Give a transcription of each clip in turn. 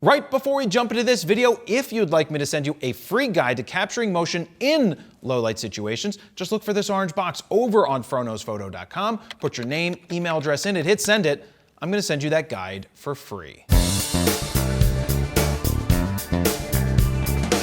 Right before we jump into this video, if you'd like me to send you a free guide to capturing motion in low light situations, just look for this orange box over on froknowsphoto.com, put your name, email address in it, hit send it. I'm gonna send you that guide for free.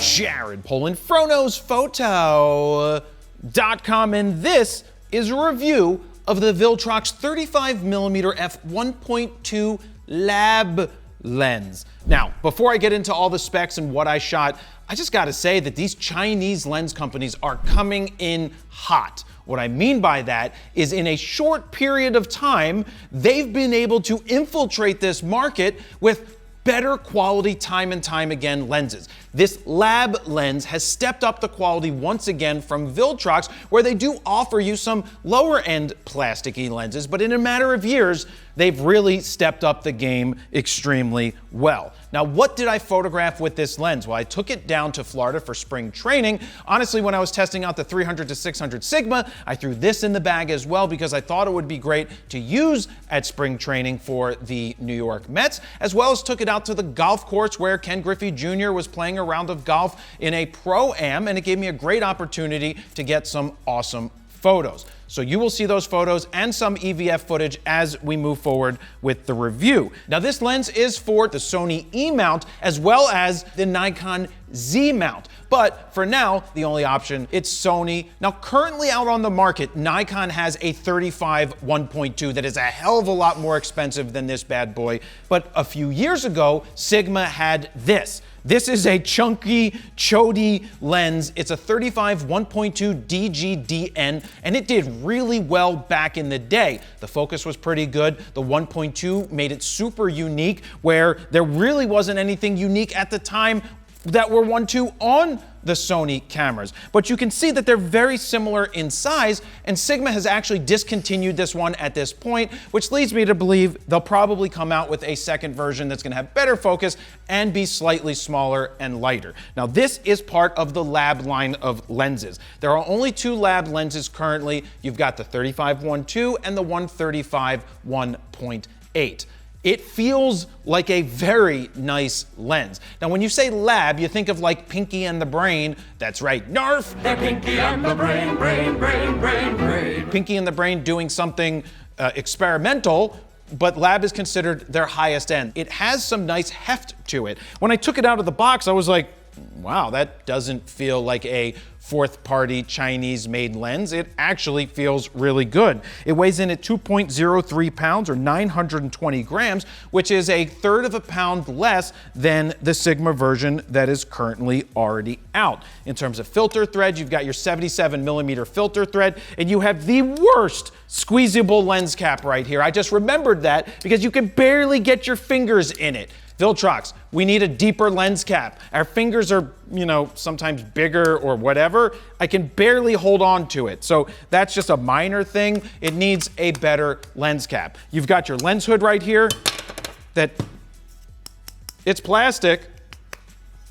Jared Polin, froknowsphoto.com, and this is a review of the Viltrox 35mm f1.2 lab lens. Now, before I get into all the specs and what I shot, I just gotta say that these Chinese lens companies are coming in hot. What I mean by that is in a short period of time, they've been able to infiltrate this market with better quality time and time again lenses. This lab lens has stepped up the quality once again from Viltrox, where they do offer you some lower end plasticky lenses, but in a matter of years, they've really stepped up the game extremely well. Now, what did I photograph with this lens? Well, I took it down to Florida for spring training. Honestly, when I was testing out the 300 to 600 Sigma, I threw this in the bag as well because I thought it would be great to use at spring training for the New York Mets, as well as took it out to the golf course where Ken Griffey Jr. was playing a round of golf in a Pro-Am, and it gave me a great opportunity to get some awesome photos. So you will see those photos and some EVF footage as we move forward with the review. Now, this lens is for the Sony E mount as well as the Nikon Z mount. But for now, the only option, it's Sony. Now, currently out on the market, Nikon has a 35 1.2 that is a hell of a lot more expensive than this bad boy. But a few years ago, Sigma had this. This is a chunky, chody lens. It's a 35 1.2 DGDN, and it did really well back in the day. The focus was pretty good. The 1.2 made it super unique, where there really wasn't anything unique at the time that were 1.2 on the Sony cameras. But you can see that they're very similar in size, and Sigma has actually discontinued this one at this point, which leads me to believe they'll probably come out with a second version that's gonna have better focus and be slightly smaller and lighter. Now, this is part of the lab line of lenses. There are only two lab lenses currently. You've got the 35 1.2 and the 135 1.8. It feels like a very nice lens. Now, when you say lab, you think of like Pinky and the Brain. That's right, Narf! They're Pinky and the Brain, brain. Pinky and the Brain doing something experimental, but lab is considered their highest end. It has some nice heft to it. When I took it out of the box, I was like, wow, that doesn't feel like a fourth-party Chinese-made lens. It actually feels really good. It weighs in at 2.03 pounds or 920 grams, which is a third of a pound less than the Sigma version that is currently already out. In terms of filter thread, you've got your 77mm filter thread, and you have the worst squeezable lens cap right here. I just remembered that because you can barely get your fingers in it. Viltrox, we need a deeper lens cap. Our fingers are, sometimes bigger or whatever. I can barely hold on to it. So that's just a minor thing. It needs a better lens cap. You've got your lens hood right here it's plastic.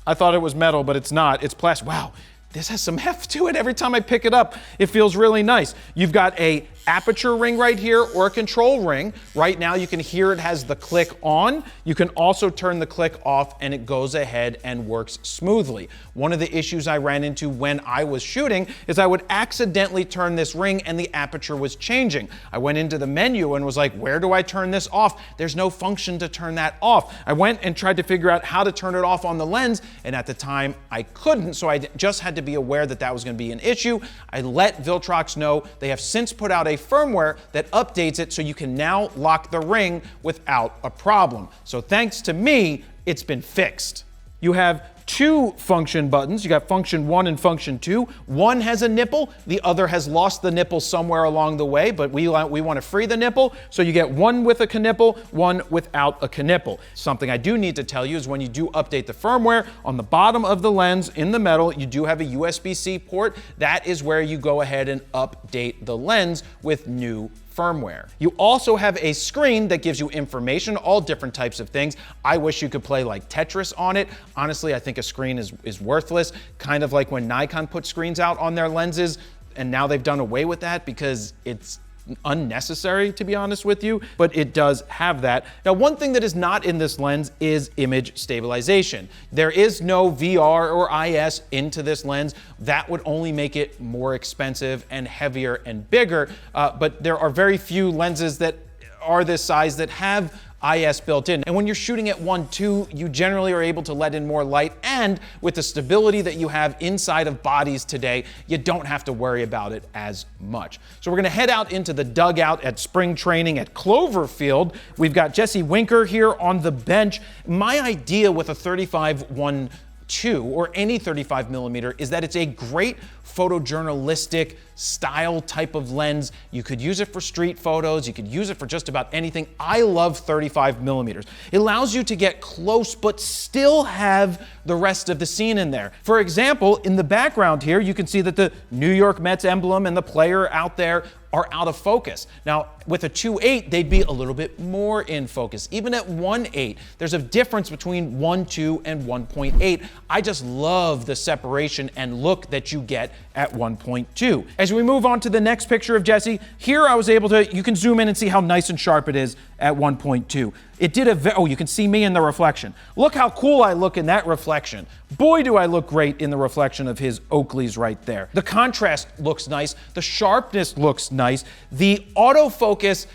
I thought it was metal, but it's not. It's plastic. Wow. This has some heft to it. Every time I pick it up, it feels really nice. You've got a aperture ring right here or a control ring. Right now you can hear it has the click on. You can also turn the click off and it goes ahead and works smoothly. One of the issues I ran into when I was shooting is I would accidentally turn this ring and the aperture was changing. I went into the menu and was like, where do I turn this off? There's no function to turn that off. I went and tried to figure out how to turn it off on the lens, and at the time I couldn't, so I just had to be aware that that was going to be an issue. I let Viltrox know. They have since put out a firmware that updates it so you can now lock the ring without a problem. So thanks to me, it's been fixed. You have two function buttons. You got function 1 and function 2. One has a nipple, the other has lost the nipple somewhere along the way, but we want to free the nipple, so you get one with a nipple, one without a nipple. Something I do need to tell you is when you do update the firmware, on the bottom of the lens in the metal, you do have a USB-C port. That is where you go ahead and update the lens with new firmware. You also have a screen that gives you information, all different types of things. I wish you could play like Tetris on it. Honestly, I think a screen is worthless, kind of like when Nikon put screens out on their lenses, and now they've done away with that because it's unnecessary, to be honest with you, but it does have that. Now, one thing that is not in this lens is image stabilization. There is no VR or IS into this lens. That would only make it more expensive and heavier and bigger, but there are very few lenses that are this size that have IS built in. And when you're shooting at 1.2, you generally are able to let in more light, and with the stability that you have inside of bodies today, you don't have to worry about it as much. So we're gonna head out into the dugout at spring training at Cloverfield. We've got Jesse Winker here on the bench. My idea with a 35-1.2 or any 35mm is that it's a great photojournalistic style type of lens. You could use it for street photos. You could use it for just about anything. I love 35mm. It allows you to get close, but still have the rest of the scene in there. For example, in the background here, you can see that the New York Mets emblem and the player out there are out of focus. Now, with a 2.8, they'd be a little bit more in focus. Even at 1.8, there's a difference between 1.2 and 1.8. I just love the separation and look that you get at 1.2. As we move on to the next picture of Jesse, here I was able to, you can zoom in and see how nice and sharp it is at 1.2. It did oh, you can see me in the reflection. Look how cool I look in that reflection. Boy, do I look great in the reflection of his Oakleys right there. The contrast looks nice. The sharpness looks nice. The autofocus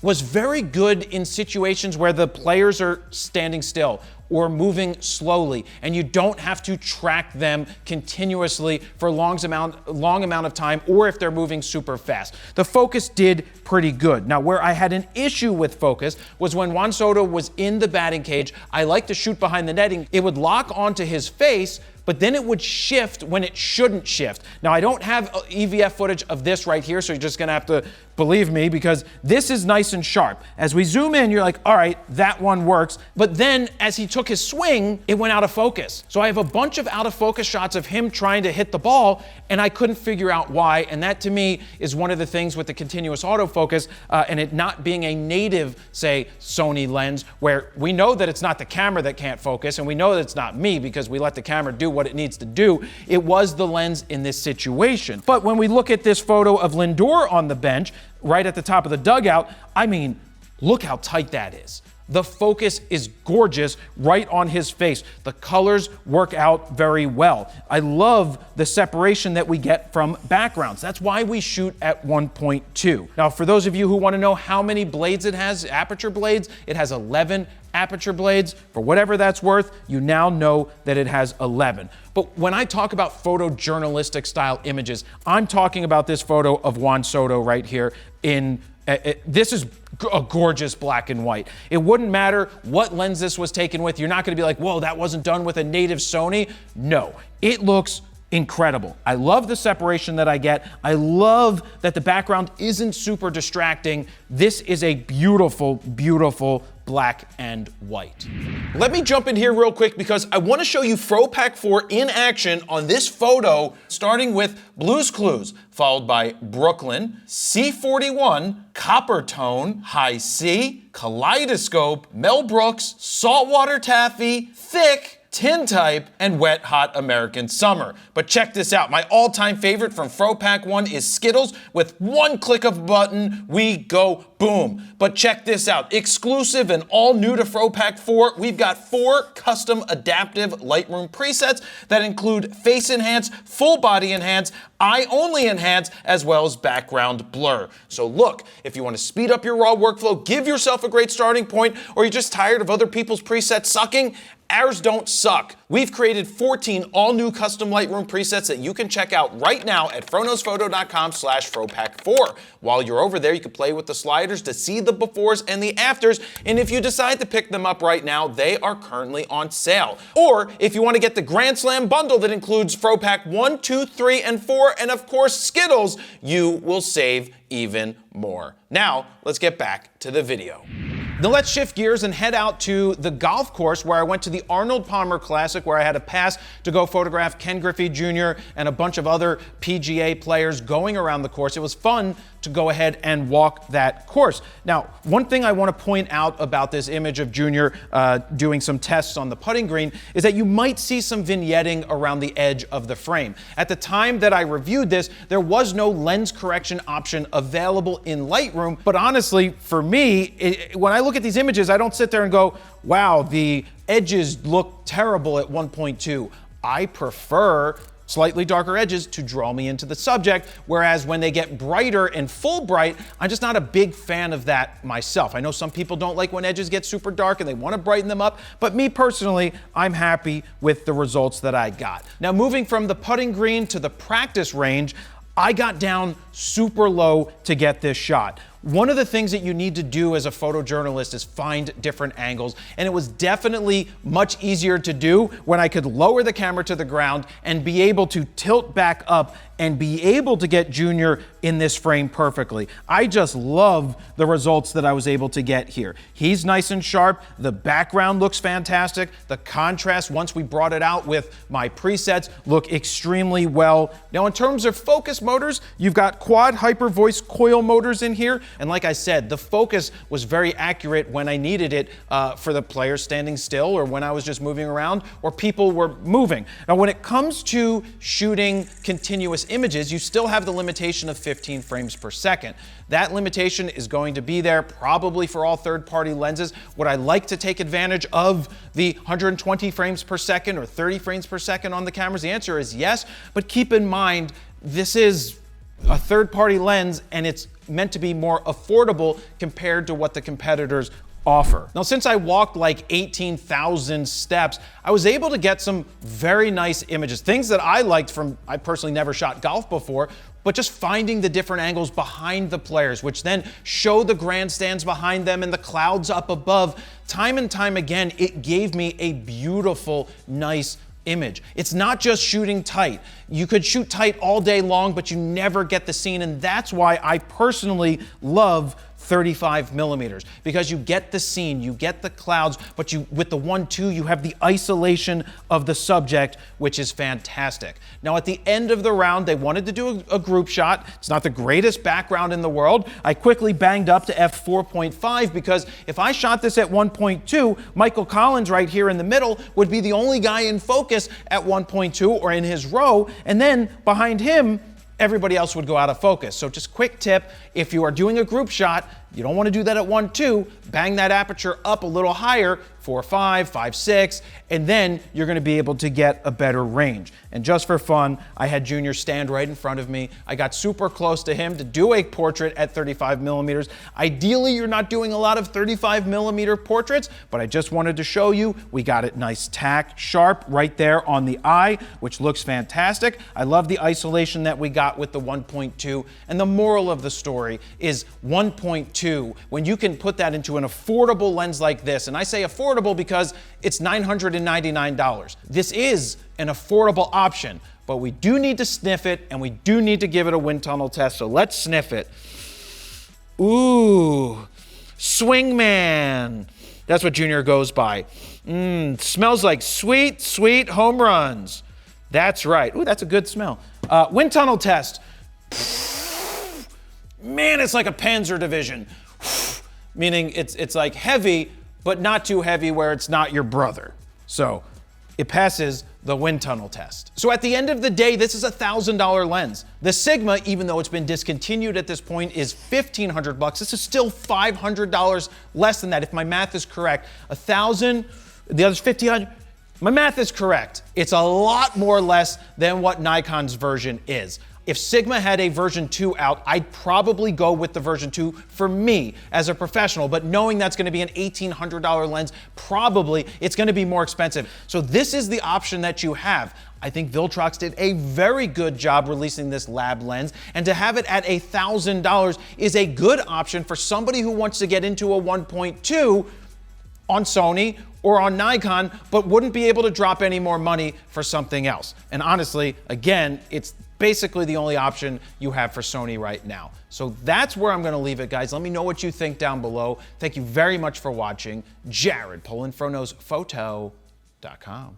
was very good in situations where the players are standing still or moving slowly, and you don't have to track them continuously for a long amount of time, or if they're moving super fast. The focus did pretty good. Now, where I had an issue with focus was when Juan Soto was in the batting cage. I like to shoot behind the netting. It would lock onto his face, but then it would shift when it shouldn't shift. Now, I don't have EVF footage of this right here, so you're just gonna have to believe me, because this is nice and sharp. As we zoom in, you're like, all right, that one works. But then as he took his swing, it went out of focus. So I have a bunch of out of focus shots of him trying to hit the ball, and I couldn't figure out why. And that to me is one of the things with the continuous autofocus and it not being a native, say, Sony lens, where we know that it's not the camera that can't focus, and we know that it's not me because we let the camera do what it needs to do. It was the lens in this situation. But when we look at this photo of Lindor on the bench, right at the top of the dugout, I mean, look how tight that is. The focus is gorgeous right on his face. The colors work out very well. I love the separation that we get from backgrounds. That's why we shoot at 1.2. Now, for those of you who want to know how many blades it has, aperture blades, it has 11 aperture blades. For whatever that's worth, you now know that it has 11. But when I talk about photojournalistic style images, I'm talking about this photo of Juan Soto right here in this is a gorgeous black and white. It wouldn't matter what lens this was taken with. You're not going to be like, whoa, that wasn't done with a native Sony. No, it looks incredible. I love the separation that I get. I love that the background isn't super distracting. This is a beautiful, beautiful black and white. Let me jump in here real quick because I want to show you FroPak 4 in action on this photo, starting with Blue's Clues, followed by Brooklyn, C41, Copper Tone, High C, Kaleidoscope, Mel Brooks, Saltwater Taffy, Thick, Tintype, and Wet Hot American Summer. But check this out. My all-time favorite from FroPak 1 is Skittles. With one click of a button, we go boom. But check this out. Exclusive and all new to FroPak 4, we've got 4 custom adaptive Lightroom presets that include Face Enhance, Full Body Enhance, Eye Only Enhance, as well as Background Blur. So look, if you want to speed up your raw workflow, give yourself a great starting point, or you're just tired of other people's presets sucking, ours don't suck. We've created 14 all-new custom Lightroom presets that you can check out right now at froknowsphoto.com/FroPak4. While you're over there, you can play with the sliders to see the befores and the afters, and if you decide to pick them up right now, they are currently on sale. Or if you want to get the Grand Slam bundle that includes FroPak 1, 2, 3, and 4, and of course Skittles, you will save even more. Now, let's get back to the video. Now let's shift gears and head out to the golf course where I went to the Arnold Palmer Classic, where I had a pass to go photograph Ken Griffey Jr. and a bunch of other PGA players going around the course. It was fun to go ahead and walk that course. Now, one thing I want to point out about this image of Junior doing some tests on the putting green is that you might see some vignetting around the edge of the frame. At the time that I reviewed this, there was no lens correction option available in Lightroom, but honestly, for me, when I look at these images, I don't sit there and go, wow, the edges look terrible at 1.2. I prefer slightly darker edges to draw me into the subject, whereas when they get brighter and full bright, I'm just not a big fan of that myself. I know some people don't like when edges get super dark and they want to brighten them up, but me personally, I'm happy with the results that I got. Now, moving from the putting green to the practice range, I got down super low to get this shot. One of the things that you need to do as a photojournalist is find different angles, and it was definitely much easier to do when I could lower the camera to the ground and be able to tilt back up and be able to get Junior in this frame perfectly. I just love the results that I was able to get here. He's nice and sharp. The background looks fantastic. The contrast, once we brought it out with my presets, look extremely well. Now, in terms of focus motors, you've got quad hyper voice coil motors in here. And like I said, the focus was very accurate when I needed it for the players standing still, or when I was just moving around, or people were moving. Now, when it comes to shooting continuous images, you still have the limitation of 15 frames per second. That limitation is going to be there probably for all third-party lenses. Would I like to take advantage of the 120 frames per second or 30 frames per second on the cameras? The answer is yes, but keep in mind, this is a third-party lens and it's meant to be more affordable compared to what the competitors offer. Now, since I walked like 18,000 steps, I was able to get some very nice images, things that I liked from, I personally never shot golf before, but just finding the different angles behind the players, which then show the grandstands behind them and the clouds up above. Time and time again, it gave me a beautiful, nice image. It's not just shooting tight. You could shoot tight all day long, but you never get the scene, and that's why I personally love 35 millimeters, because you get the scene, you get the clouds, but with the 1.2, you have the isolation of the subject, which is fantastic. Now, at the end of the round, they wanted to do a group shot. It's not the greatest background in the world. I quickly banged up to f4.5 because if I shot this at 1.2, Michael Collins right here in the middle would be the only guy in focus at 1.2 or in his row, and then behind him, everybody else would go out of focus. So just quick tip, if you are doing a group shot, you don't want to do that at 1.2, bang that aperture up a little higher, 4.5, 5.6, and then you're going to be able to get a better range. And just for fun, I had Junior stand right in front of me. I got super close to him to do a portrait at 35 millimeters. Ideally, you're not doing a lot of 35 millimeter portraits, but I just wanted to show you, we got it nice tack, sharp right there on the eye, which looks fantastic. I love the isolation that we got with the 1.2, and the moral of the story is 1.2, when you can put that into an affordable lens like this, and I say affordable because it's $999. This is an affordable option, but we do need to sniff it and we do need to give it a wind tunnel test, so let's sniff it. Ooh, Swingman. That's what Junior goes by. Smells like sweet, sweet home runs. That's right. Ooh, that's a good smell. Wind tunnel test. Man, it's like a Panzer division. Meaning it's like heavy, but not too heavy where it's not your brother. So it passes the wind tunnel test. So at the end of the day, this is a $1,000 lens. The Sigma, even though it's been discontinued at this point, is $1,500. This is still $500 less than that, if my math is correct. 1,000, the other's 1,500. My math is correct. It's a lot more less than what Nikon's version is. If Sigma had a version 2 out, I'd probably go with the version 2 for me as a professional, but knowing that's gonna be an $1,800 lens, probably it's gonna be more expensive. So this is the option that you have. I think Viltrox did a very good job releasing this lab lens, and to have it at $1,000 is a good option for somebody who wants to get into a 1.2 on Sony or on Nikon, but wouldn't be able to drop any more money for something else. And honestly, again, it's basically the only option you have for Sony right now. So that's where I'm gonna leave it, guys. Let me know what you think down below. Thank you very much for watching. Jared, PolinPhotoPhoto.com.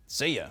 See ya.